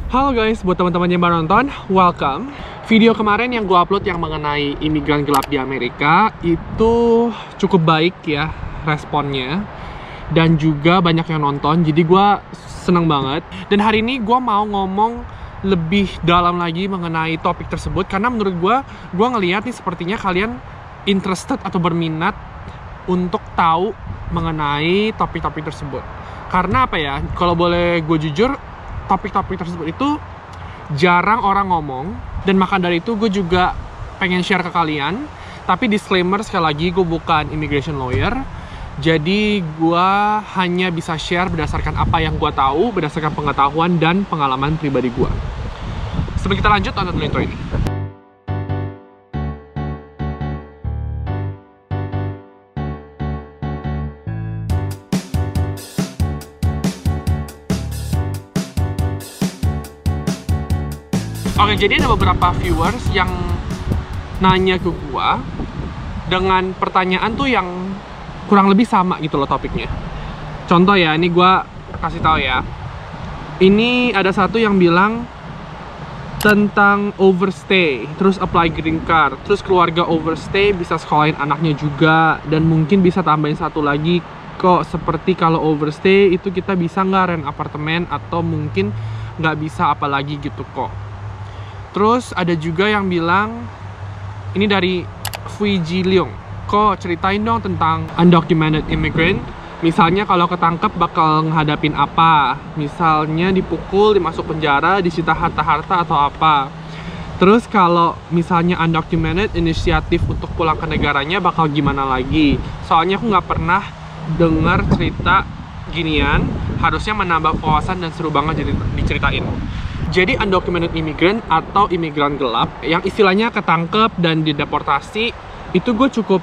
Halo guys, buat teman-teman yang baru nonton, welcome. Video kemarin yang gue upload yang mengenai imigran gelap di Amerika itu cukup baik ya responnya, dan juga banyak yang nonton, jadi gue seneng banget. Dan hari ini gue mau ngomong lebih dalam lagi mengenai topik tersebut, karena menurut gue ngeliat nih sepertinya kalian interested atau berminat untuk tahu mengenai topik-topik tersebut. Karena apa ya, kalau boleh gue jujur, topik-topik tersebut itu jarang orang ngomong, dan maka dari itu gue juga pengen share ke kalian. Tapi disclaimer sekali lagi, gue bukan immigration lawyer, jadi gue hanya bisa share berdasarkan apa yang gue tahu, berdasarkan pengetahuan dan pengalaman pribadi gue. Sebelum kita lanjut, tonton intro ini. Oke, jadi ada beberapa viewers yang nanya ke gua dengan pertanyaan tuh yang kurang lebih sama gitu loh topiknya. Contoh ya, ini gua kasih tahu ya. Ini ada satu yang bilang tentang overstay, terus apply green card, terus keluarga overstay bisa sekolahin anaknya juga, dan mungkin bisa tambahin satu lagi, kok seperti kalau overstay itu kita bisa nggak rent apartemen, atau mungkin nggak bisa apalagi gitu kok. Terus ada juga yang bilang, ini dari Fui Ji Leong, kok ceritain dong tentang undocumented immigrant. Misalnya kalau ketangkep bakal menghadapin apa? Misalnya dipukul, dimasuk penjara, disita harta-harta atau apa? Terus kalau misalnya undocumented, inisiatif untuk pulang ke negaranya bakal gimana lagi? Soalnya aku nggak pernah dengar cerita ginian, harusnya menambah wawasan dan seru banget jadi diceritain. Jadi undocumented immigrant atau imigran gelap yang istilahnya ketangkep dan dideportasi, itu gue cukup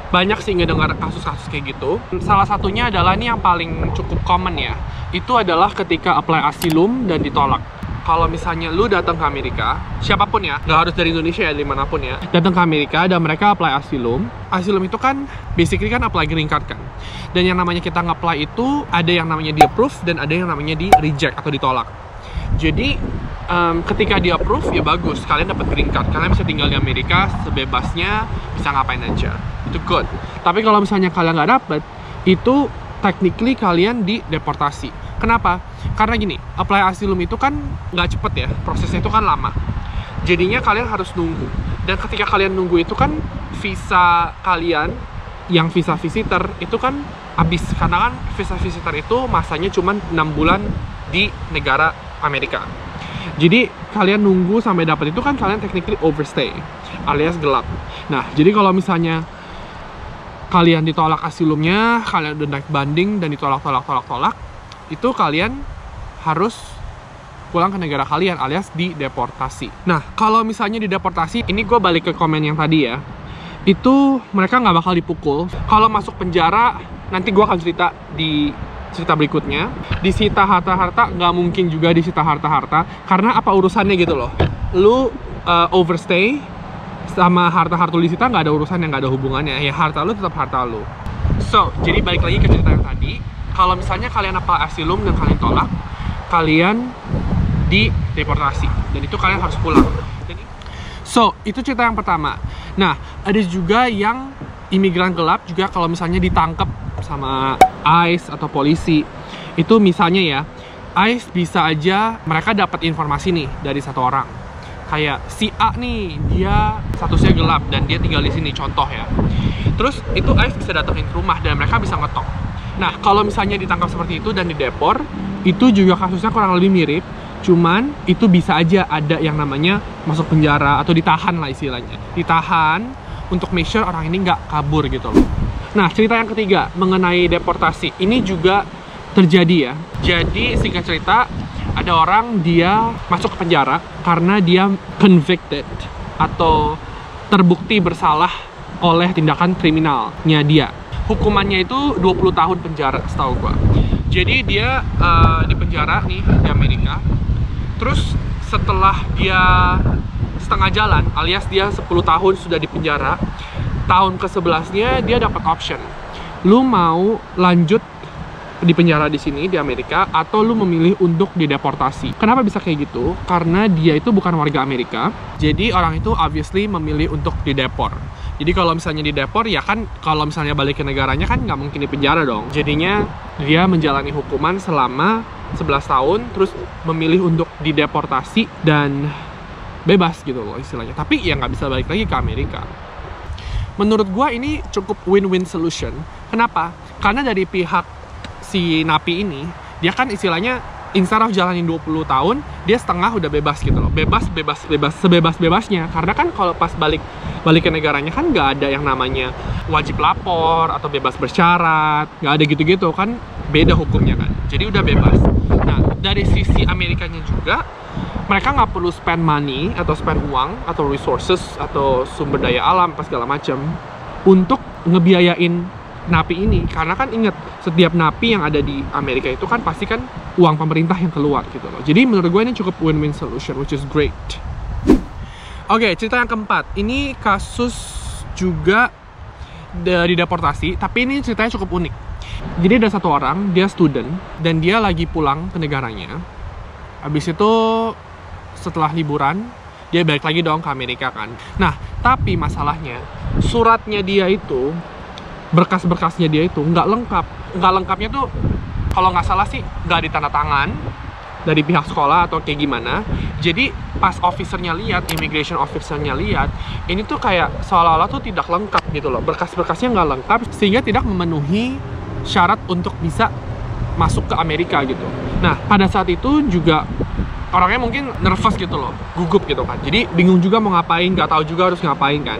banyak sih ngedengar kasus-kasus kayak gitu. Salah satunya adalah ini yang paling cukup common ya, itu adalah ketika apply asylum dan ditolak. Kalau misalnya lu datang ke Amerika, siapapun ya, nggak harus dari Indonesia ya, dimanapun ya, datang ke Amerika dan mereka apply asylum. Asylum itu kan basically kan apply green card kan. Dan yang namanya kita nge-apply itu ada yang namanya di approve dan ada yang namanya di reject atau ditolak. Jadi ketika di approve ya bagus, kalian dapat green card, kalian bisa tinggal di Amerika sebebasnya, bisa ngapain aja, itu good. Tapi kalau misalnya kalian nggak dapet, itu technically kalian dideportasi. Kenapa? Karena gini, apply asylum itu kan nggak cepet ya, prosesnya itu kan lama. Jadinya kalian harus nunggu. Dan ketika kalian nunggu itu kan visa kalian, yang visa visitor itu kan habis. Karena kan visa visitor itu masanya cuma 6 bulan di negara Amerika. Jadi kalian nunggu sampai dapat itu kan kalian technically overstay alias gelap. Nah, jadi kalau misalnya kalian ditolak asylumnya, kalian udah naik banding dan ditolak, itu kalian harus pulang ke negara kalian alias dideportasi. Nah, kalau misalnya dideportasi, ini gue balik ke komen yang tadi ya, itu mereka nggak bakal dipukul. Kalau masuk penjara, nanti gue akan cerita di cerita berikutnya. Disita harta-harta, nggak mungkin juga disita harta-harta, karena apa urusannya gitu loh. Lu overstay sama harta-harta lu disita nggak ada urusan, yang nggak ada hubungannya ya, harta lu tetap harta lu. So, jadi balik lagi ke cerita yang tadi, kalau misalnya kalian apply asylum dan kalian tolak, kalian dideportasi, dan itu kalian harus pulang. So, itu cerita yang pertama. Nah, ada juga yang imigran gelap juga kalau misalnya ditangkap sama ICE atau polisi. Itu misalnya ya, ICE bisa aja mereka dapat informasi nih dari satu orang. Kayak si A nih, dia statusnya gelap dan dia tinggal di sini, contoh ya. Terus itu ICE bisa datangin ke rumah dan mereka bisa ngetok. Nah, kalau misalnya ditangkap seperti itu dan didepor, itu juga kasusnya kurang lebih mirip. Cuman itu bisa aja ada yang namanya masuk penjara atau ditahan lah istilahnya. Ditahan untuk make sure orang ini nggak kabur gitu loh. Nah, cerita yang ketiga mengenai deportasi. Ini juga terjadi ya. Jadi singkat cerita, ada orang dia masuk ke penjara karena dia convicted atau terbukti bersalah oleh tindakan kriminalnya dia. Hukumannya itu 20 tahun penjara setahu gua. Jadi dia di penjara nih di Amerika. Terus setelah dia setengah jalan, alias dia 10 tahun sudah di penjara, tahun ke-11-nya dia dapat option. Lu mau lanjut dipenjara di sini di Amerika, atau lu memilih untuk dideportasi. Kenapa bisa kayak gitu? Karena dia itu bukan warga Amerika, jadi orang itu obviously memilih untuk didepor. Jadi kalau misalnya didepor, ya kan kalau misalnya balik ke negaranya kan nggak mungkin dipenjara dong. Jadinya dia menjalani hukuman selama 11 tahun, terus memilih untuk dideportasi dan bebas gitu loh istilahnya. Tapi ya nggak bisa balik lagi ke Amerika. Menurut gua ini cukup win-win solution. Kenapa? Karena dari pihak si napi ini, dia kan istilahnya instead of jalanin 20 tahun, dia setengah udah bebas gitu loh. Bebas, sebebas-bebasnya. Karena kan kalau pas balik ke negaranya kan nggak ada yang namanya wajib lapor atau bebas bersyarat. Nggak ada gitu-gitu kan, beda hukumnya kan. Jadi udah bebas. Nah, dari sisi Amerikanya juga, mereka nggak perlu spend money atau spend uang atau resources atau sumber daya alam pas segala macam untuk ngebiayain napi ini. Karena kan inget, setiap napi yang ada di Amerika itu kan pasti kan uang pemerintah yang keluar gitu loh. Jadi menurut gue ini cukup win-win solution, which is great. Oke, cerita yang keempat. Ini kasus juga dari deportasi, tapi ini ceritanya cukup unik. Jadi ada satu orang, dia student, dan dia lagi pulang ke negaranya. Habis itu setelah liburan, dia balik lagi dong ke Amerika kan. Nah, tapi masalahnya, suratnya dia itu, berkas-berkasnya dia itu nggak lengkap. Nggak lengkapnya tuh, kalau nggak salah sih, nggak ditandatangan dari pihak sekolah atau kayak gimana. Jadi pas officernya lihat, immigration officernya lihat, ini tuh kayak seolah-olah tuh tidak lengkap gitu loh. Berkas-berkasnya nggak lengkap, sehingga tidak memenuhi syarat untuk bisa masuk ke Amerika gitu. Nah, pada saat itu juga orangnya mungkin nervous gitu loh, gugup gitu kan. Jadi bingung juga mau ngapain, nggak tahu juga harus ngapain kan.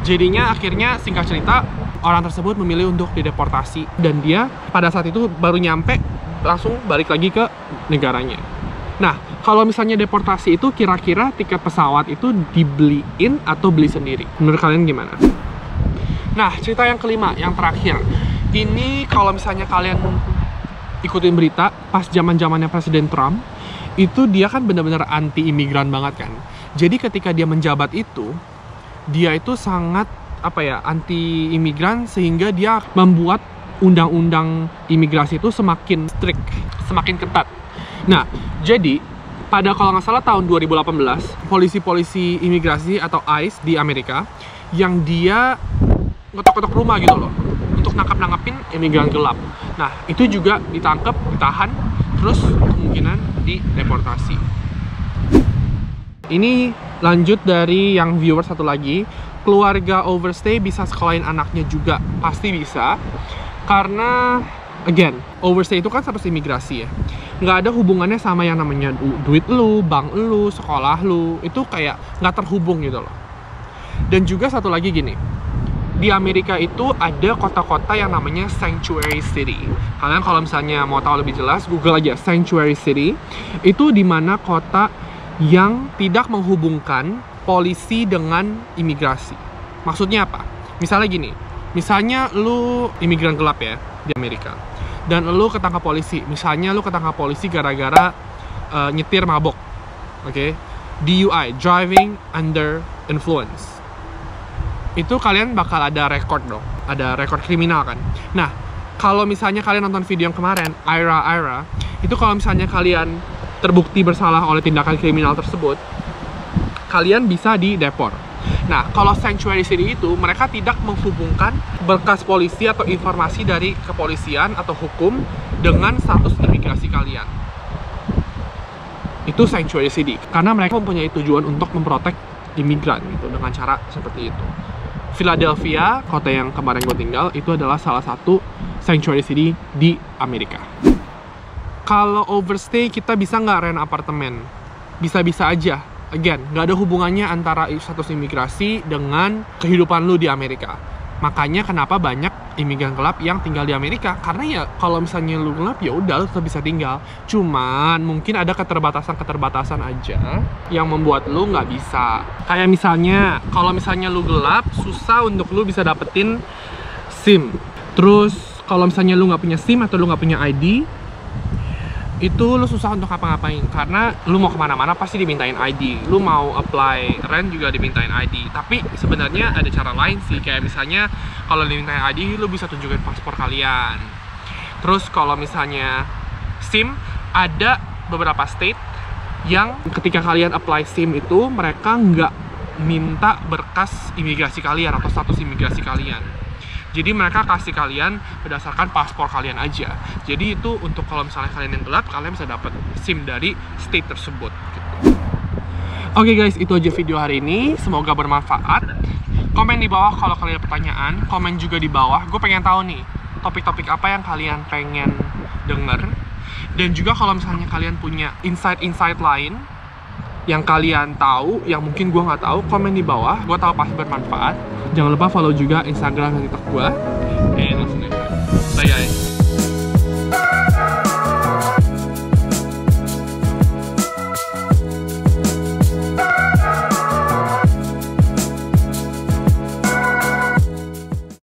Jadinya akhirnya singkat cerita, orang tersebut memilih untuk dideportasi. Dan dia pada saat itu baru nyampe, langsung balik lagi ke negaranya. Nah, kalau misalnya deportasi itu kira-kira tiket pesawat itu dibeliin atau beli sendiri? Menurut kalian gimana? Nah, cerita yang kelima, yang terakhir. Ini kalau misalnya kalian ikutin berita pas zaman-zamannya Presiden Trump, itu dia kan benar-benar anti imigran banget kan. Jadi ketika dia menjabat itu, dia itu sangat anti imigran, sehingga dia membuat undang-undang imigrasi itu semakin strict, semakin ketat. Nah, jadi pada kalau nggak salah tahun 2018, polisi-polisi imigrasi atau ICE di Amerika yang dia ngetok-ngetok rumah gitu loh, untuk nangkap-nangkapin imigran gelap. Nah, itu juga ditangkap, ditahan, terus kemungkinan dideportasi. Ini lanjut dari yang viewer satu lagi, keluarga overstay bisa sekolahin anaknya juga, pasti bisa. Karena, again, overstay itu kan status imigrasi ya. Nggak ada hubungannya sama yang namanya duit lu, bank lu, sekolah lu. Itu kayak nggak terhubung gitu loh. Dan juga satu lagi gini, di Amerika itu ada kota-kota yang namanya sanctuary city. Kalian kalau misalnya mau tahu lebih jelas, Google aja sanctuary city. Itu dimana kota yang tidak menghubungkan polisi dengan imigrasi. Maksudnya apa? Misalnya gini, misalnya lu imigran gelap ya di Amerika, dan lu ketangkap polisi. Misalnya lu ketangkap polisi gara-gara nyetir mabok, oke? DUI, driving under influence. Itu kalian bakal ada record dong, ada record kriminal kan. Nah, kalau misalnya kalian nonton video yang kemarin, Ira, itu kalau misalnya kalian terbukti bersalah oleh tindakan kriminal tersebut, kalian bisa didepor. Nah, kalau sanctuary city itu, mereka tidak menghubungkan berkas polisi atau informasi dari kepolisian atau hukum dengan status imigrasi kalian. Itu sanctuary city, karena mereka mempunyai tujuan untuk memprotek imigran gitu, dengan cara seperti itu. Philadelphia, kota yang kemarin gue tinggal, itu adalah salah satu sanctuary city di Amerika. Kalau overstay, kita bisa nggak rent apartemen? Bisa-bisa aja. Again, nggak ada hubungannya antara status imigrasi dengan kehidupan lu di Amerika. Makanya kenapa banyak imigran gelap yang tinggal di Amerika, karena ya kalau misalnya lu gelap ya udah lu tetap bisa tinggal. Cuman mungkin ada keterbatasan aja yang membuat lu nggak bisa. Kayak misalnya kalau misalnya lu gelap, susah untuk lu bisa dapetin SIM. Terus kalau misalnya lu nggak punya SIM atau lu nggak punya ID, itu lu susah untuk ngapa-ngapain, karena lu mau kemana-mana pasti dimintain ID. Lu mau apply rent juga dimintain ID. Tapi sebenarnya ada cara lain sih, kayak misalnya kalau dimintain ID, lu bisa tunjukin paspor kalian. Terus kalau misalnya SIM, ada beberapa state yang ketika kalian apply SIM itu mereka nggak minta berkas imigrasi kalian atau status imigrasi kalian. Jadi mereka kasih kalian berdasarkan paspor kalian aja. Jadi itu untuk kalau misalnya kalian yang gelap, kalian bisa dapat SIM dari state tersebut gitu. Oke guys, itu aja video hari ini. Semoga bermanfaat. Komen di bawah kalau kalian ada pertanyaan. Komen juga di bawah. Gue pengen tahu nih, topik-topik apa yang kalian pengen denger. Dan juga kalau misalnya kalian punya insight-insight lain yang kalian tahu, yang mungkin gue nggak tahu, komen di bawah. Gue tahu pasti bermanfaat. Jangan lupa follow juga Instagram dan TikTok gue. And langsung aja. Bye guys.